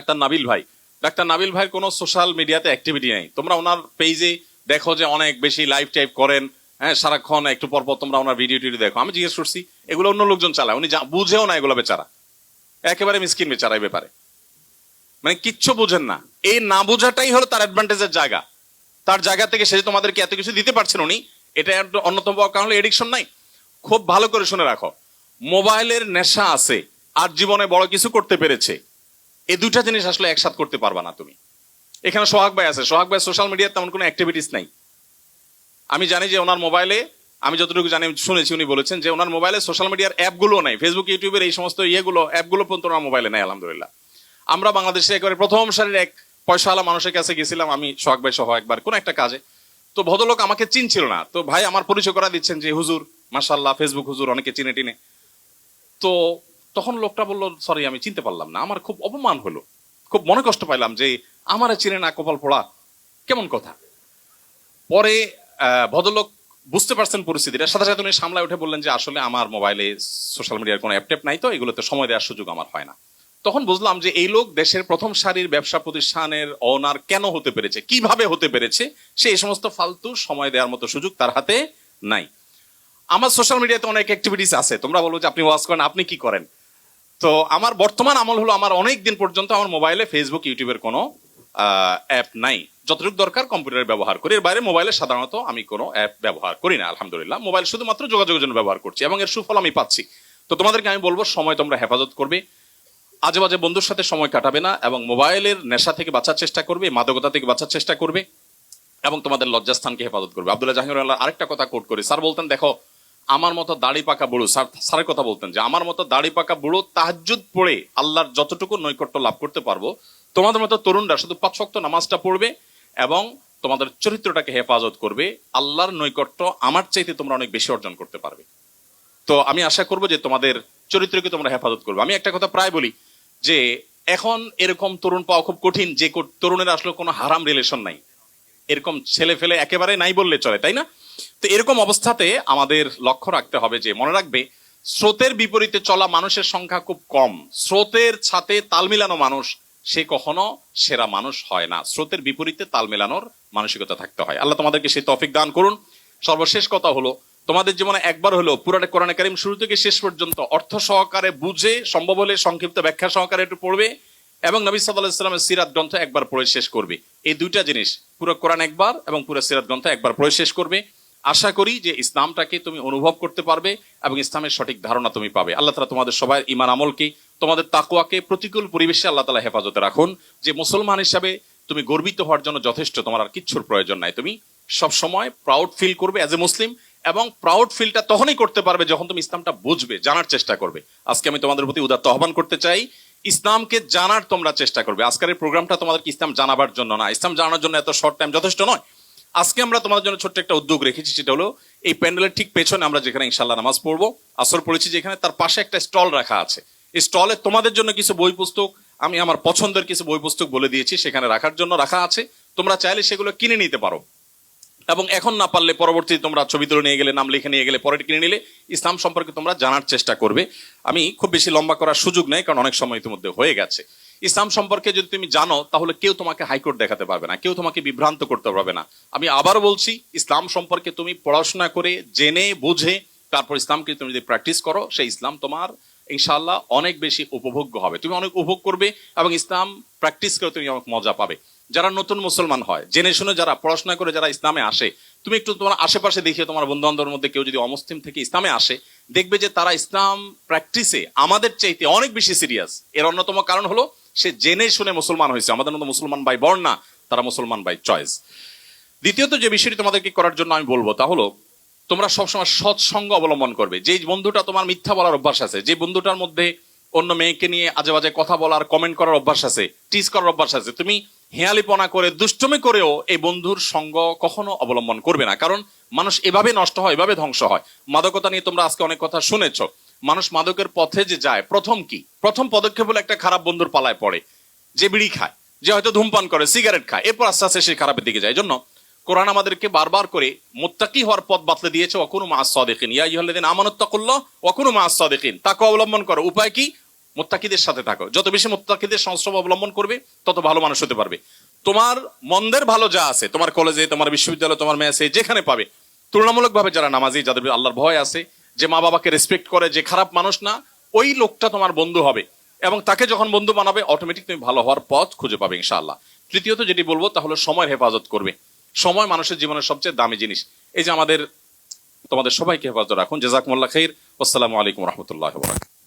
Doctor Nabil ভাই। Doctor Nabil ভাইয়ের কোনো সোশ্যাল মিডিয়াতে অ্যাক্টিভিটি নেই। তোমরা ওনার পেজে দেখো যে অনেক বেশি লাইভ টাইপ করেন, হ্যাঁ, সারাক্ষণ একটু পরপর তোমরা ওনার ভিডিও টিডিও দেখো। আমি জিজ্ঞেস করছি, এগুলো অন্য লোকজন চালায়, উনি বুঝেও না এগুলো বেচারা, একেবারে মিসকিন বেচারা এই ব্যাপারে, মানে কিচ্ছু বুঝেন না। এই না বোঝাটাই হলো তার অ্যাডভান্টেজের জায়গা। তার জায়গা থেকে সে তোমাদেরকে এত কিছু দিতে পারছেন উনি, এটা অন্যতম কারণ হলো এডিকশন নাই। খুব ভালো করে শুনে রাখো, মোবাইলের নেশা আছে আর জীবনে বড় কিছু করতে পেরেছে, এই দুইটা জিনিস আসলে একসাথে করতে পারবা না তুমি। এখানে সোহাগ ভাই আছে, সোহাগ ভাই সোশ্যাল মিডিয়াতে তেমন কোনো অ্যাক্টিভিটিস নাই। আমি জানি যে ওনার মোবাইলে, আমি যতটুকু জানি শুনেছি উনি বলেছেন যে ওনার মোবাইলে সোশ্যাল মিডিয়ার অ্যাপগুলো নাই, ফেসবুক ইউটিউবের এই সমস্ত ইয়েগুলো অ্যাপগুলো পর্যন্ত ওনার মোবাইলে নাই আলহামদুলিল্লাহ। আমরা বাংলাদেশে একেবারে প্রথম সারির এক পয়সাওয়ালা মানুষের কাছে গেছিলাম আমি, সোহাগ ভাই সহ একবার কোন একটা কাজে। তো ভদ্রলোক আমাকে চিনছিল না, তো ভাই আমার পরিচয় করা দিচ্ছেন যে হুজুর মাশাআল্লাহ ফেসবুক হুজুর, অনেকে চিনে টিনে। তো তখন লোকটা বললো সরি আমি চিনতে পারলাম না। আমার খুব অপমান হলো, খুব মনে কষ্ট পাইলাম যে আমারে চিনে না, কপাল পোড়া, কেমন কথা। পরে ভদ্রলোক বুঝতে পারছেন পরিস্থিতিটা, সাথে সাথে উনি সামলায় উঠে বললেন যে আসলে আমার মোবাইলে সোশ্যাল মিডিয়ার কোনো অ্যাপ ট্যাপ নাই, তো এগুলোতে সময় দেওয়ার সুযোগ আমার হয় না। তখন বুঝলাম যে এই লোক দেশের প্রথম সারির ব্যবসা প্রতিষ্ঠানের ওনার কেন হতে পেরেছে, কিভাবে হতে পেরেছে, সে এই সমস্ত ফালতু সময় দেওয়ার মতো সুযোগ তার হাতে নাই। আমার সোশ্যাল মিডিয়াতে অনেক অ্যাক্টিভিটিস আছে, তোমরা বলো যে আপনি ওয়াজ করেন, আপনি কি করেন। তো আমার বর্তমান আমল হলো আমার অনেক দিন পর্যন্ত আমার মোবাইলে ফেসবুক ইউটিউবের কোনো অ্যাপ নাই। যতটুকু দরকার কম্পিউটার ব্যবহার করি, এর বাইরে মোবাইলে সাধারণত আমি কোনো অ্যাপ ব্যবহার করি না আলহামদুলিল্লাহ। মোবাইল শুধুমাত্র যোগাযোগের জন্য ব্যবহার করছি এবং এর সুফল আমি পাচ্ছি। তো তোমাদেরকে আমি বলবো সময় তোমরা হেফাজত করবে, আজে বাজে বন্ধুর সাথে সময় কাটাবে না, এবং মোবাইলের নেশা থেকে বাঁচার চেষ্টা করবে, মাদকতা থেকে বাঁচার চেষ্টা করবে, এবং তোমাদের লজ্জাস্থানকে হেফাজত করবে। আব্দুল্লাহ জাহাঙ্গীর আরেকটা কথা কোট করি, স্যার বলতেন দেখো আমার মতো দাড়ি পাকা বুড়ো, স্যারের কথা বলতেন যে আমার মতো দাড়ি পাকা বুড়ো তাহাজ্জুদ পড়ে আল্লাহর যতটুকু নৈকট্য লাভ করতে পারবো, তোমাদের মতো তরুণরা শুধু 5 ওয়াক্ত নামাজটা পড়বে এবং তোমাদের চরিত্রটাকে হেফাজত করবে, আল্লাহর নৈকট্য আমার চাইতে তোমরা অনেক বেশি অর্জন করতে পারবে। তো আমি আশা করবো যে তোমাদের চরিত্রকে তোমরা হেফাজত করবে। আমি একটা কথা প্রায় বলি যে এখন এরকম তরুণ পাওয়া খুব কঠিন যে তরুণের আসলে কোনো হারাম রিলেশন নাই, এরকম ছেলে ফেলে একেবারে নাই বললে চলে, তাই না? তো এরকম অবস্থাতে আমাদের লক্ষ্য রাখতে হবে যে, মনে রাখবে স্রোতের বিপরীতে চলা মানুষের সংখ্যা খুব কম, স্রোতের সাথে তাল মিলানো মানুষ সে কখনো সেরা মানুষ হয় না। স্রোতের বিপরীতে তাল মেলানোর মানসিকতা থাকতে হয়। আল্লাহ তোমাদেরকে সেই তৌফিক দান করুন। সর্বশেষ কথা হলো, তোমাদের জীবনে একবার হলো পুরাটা কোরআনে কারীম শুরু থেকে শেষ পর্যন্ত অর্থ সহকারে বুঝে, সম্ভব হলে সংক্ষিপ্ত ব্যাখ্যা সহকারে একটু পড়বে, এবং নবী সাল্লাল্লাহু আলাইহি ওয়াসাল্লামের সিরাত গ্রন্থ একবার পড়ে শেষ করবে। এই দুইটা জিনিস, পুরো কোরআন একবার এবং পুরো সিরাত গ্রন্থ একবার পড়ে শেষ করবে। আশা করি যে ইসলামটাকে তুমি অনুভব করতে পারবে এবং ইসলামের সঠিক ধারণা তুমি পাবে। আল্লাহ তাআলা তোমাদের সবাই ঈমান আমলকে, তোমাদের তাকওয়াকে প্রতিকূল পরিবেশে আল্লাহ তাআলা হেফাজতে রাখুন। যে মুসলমান হিসাবে তুমি গর্বিত হওয়ার জন্য যথেষ্ট, তোমার আর কিচ্ছুর প্রয়োজন নাই। তুমি সব সময় প্রাউড ফিল করবে অ্যাজ এ মুসলিম, এবং প্রাউড ফিলটা তখনই করতে পারবে যখন তুমি ইসলামটা বুঝবে, জানার চেষ্টা করবে। আজকে আমি তোমাদের প্রতি উদাত্ত আহ্বান করতে চাই, ইসলামকে জানার তোমরা চেষ্টা করবে। আজকের এই প্রোগ্রামটা তোমাদেরকে ইসলাম জানাবার জন্য না, ইসলাম জানার জন্য এত শর্ট টাইম যথেষ্ট নয়। আজকে আমরা তোমাদের জন্য ছোট্ট একটা উদ্যোগ রেখেছি, সেটা হলো এই প্যান্ডেলের ঠিক পেছনে আমরা যেখানে ইনশাআল্লাহ নামাজ পড়বো, আসর পড়েছি যেখানে, তার পাশে একটা স্টল রাখা আছে। এই স্টলে তোমাদের জন্য কিছু বই পুস্তক, আমি আমার পছন্দের কিছু বই পুস্তক বলে দিয়েছি সেখানে রাখার জন্য রাখা আছে। তোমরা চাইলে সেগুলো কিনে নিতে পারো, এবং এখন না পারলে পরবর্তীতে তোমরা ছবি তুলে নিয়ে গেলে, নাম লিখে নিয়ে গেলে, পরে কিনে নিলে ইসলাম সম্পর্কে তোমরা জানার চেষ্টা করবে। আমি খুব বেশি লম্বা করার সুযোগ নেই, কারণ অনেক সময় ইতিমধ্যে হয়ে গেছে। ইসলাম সম্পর্কে যদি তুমি জানো তাহলে কেউ তোমাকে হাইকোর্ট দেখাতে পারবে না, কেউ তোমাকে বিভ্রান্ত করতে পারবে না। আমি আবার বলছি, ইসলাম সম্পর্কে তুমি পড়াশোনা করে জেনে বুঝে তারপর ইসলামকে তুমি যদি প্র্যাকটিস করো, সেই ইসলাম তোমার ইনশাআল্লাহ অনেক বেশি উপভোগ্য হবে, তুমি অনেক উপভোগ করবে, এবং ইসলাম প্র্যাকটিস করে তুমি অনেক মজা পাবে। যারা নতুন মুসলমান হয়, জেনে শুনে যারা পড়াশোনা করে যারা ইসলামে আসে, তুমি একটু তোমার আশেপাশে দেখিয়ে, তোমার বন্ধু বান্ধবের মধ্যে কেউ যদি অমুসলিম থেকে ইসলামে আসে, দেখবে যে তারা ইসলাম প্র্যাকটিসে আমাদের চাইতে অনেক বেশি সিরিয়াস। এর অন্যতম কারণ হলো সে জেনে শুনে মুসলমান হয়েছে। আমাদের মতো মুসলমান বাই বর্ণ না, তারা মুসলমান বাই চয়েস। দ্বিতীয়ত যে বিষয়টি তোমাদেরকে করার জন্য আমি বলবো তা হলো, তোমরা সবসময় সৎসঙ্গ অবলম্বন করবে। যে বন্ধুটা তোমার মিথ্যা বলার অভ্যাস আছে, যে বন্ধুটার মধ্যে অন্য মেয়েকে নিয়ে আজে বাজে কথা বলার, কমেন্ট করার অভ্যাস আছে, টিজ করার অভ্যাস আছে, তুমি হেয়ালিপনা করে দুষ্টুমি করেও এই বন্ধুর সঙ্গ কখনো অবলম্বন করবে না। কারণ মানুষ এভাবে নষ্ট হয়, এভাবে ধ্বংস হয়। মাদকতা নিয়ে তোমরা আজকে অনেক কথা শুনেছ। মানুষ মাদকের পথে যে যায়, প্রথম পদক্ষেপ হলো একটা খারাপ বন্ধুর পালায় পড়ে, যে বিড়ি খায়, যে হয়তো ধূমপান করে, সিগারেট খায়, এরপর আস্তে আস্তে সে খারাপের দিকে যায়। জন্য কোরআন আমাদেরকে বারবার করে মুত্তাকি হওয়ার পথ বাতলে দিয়েছে, ওয়াকুনু মাআস সাদিকিন, ইয়া আইয়ুহাল্লাযীনা আমানুত্তাকুল্লাহ ওয়াকুনু মাআস সাদিকিন। তাকওয়া অবলম্বন করো। উপায় কি? মুত্তাকিদের সাথে থাকো, যত বেশি মুত্তাকিদের সংস্রব অবলম্বন করবে তত ভালো মানুষ হতে পারবে। তোমার মন্দের ভালো যা আছে তোমার কলেজে, তোমার বিশ্ববিদ্যালয়ে, তোমার মেসে যেখানে পাবে, তুলনামূলকভাবে যারা নামাজি, যাদের আল্লাহর ভয় আছে, যে মা বাবাকে রেসপেক্ট করে, যে খারাপ মানুষ না, ওই লোকটা তোমার বন্ধু হবে এবং তাকে যখন বন্ধু বানাবে অটোমেটিক তুমি ভালো হওয়ার পথ খুঁজে পাবে ইনশাআল্লাহ। তৃতীয়ত যেটি বলবো তা হলো সময়ের হেফাজত করবে। সময় মানুষের জীবনের সবচেয়ে দামি জিনিস। এই যে তোমাদের সবাইকে হেফাজত রাখুন। জাযাকুমুল্লাহ খাইর। আসসালামু আলাইকুম ওয়া রাহমাতুল্লাহি ওয়া বারাকাতুহু।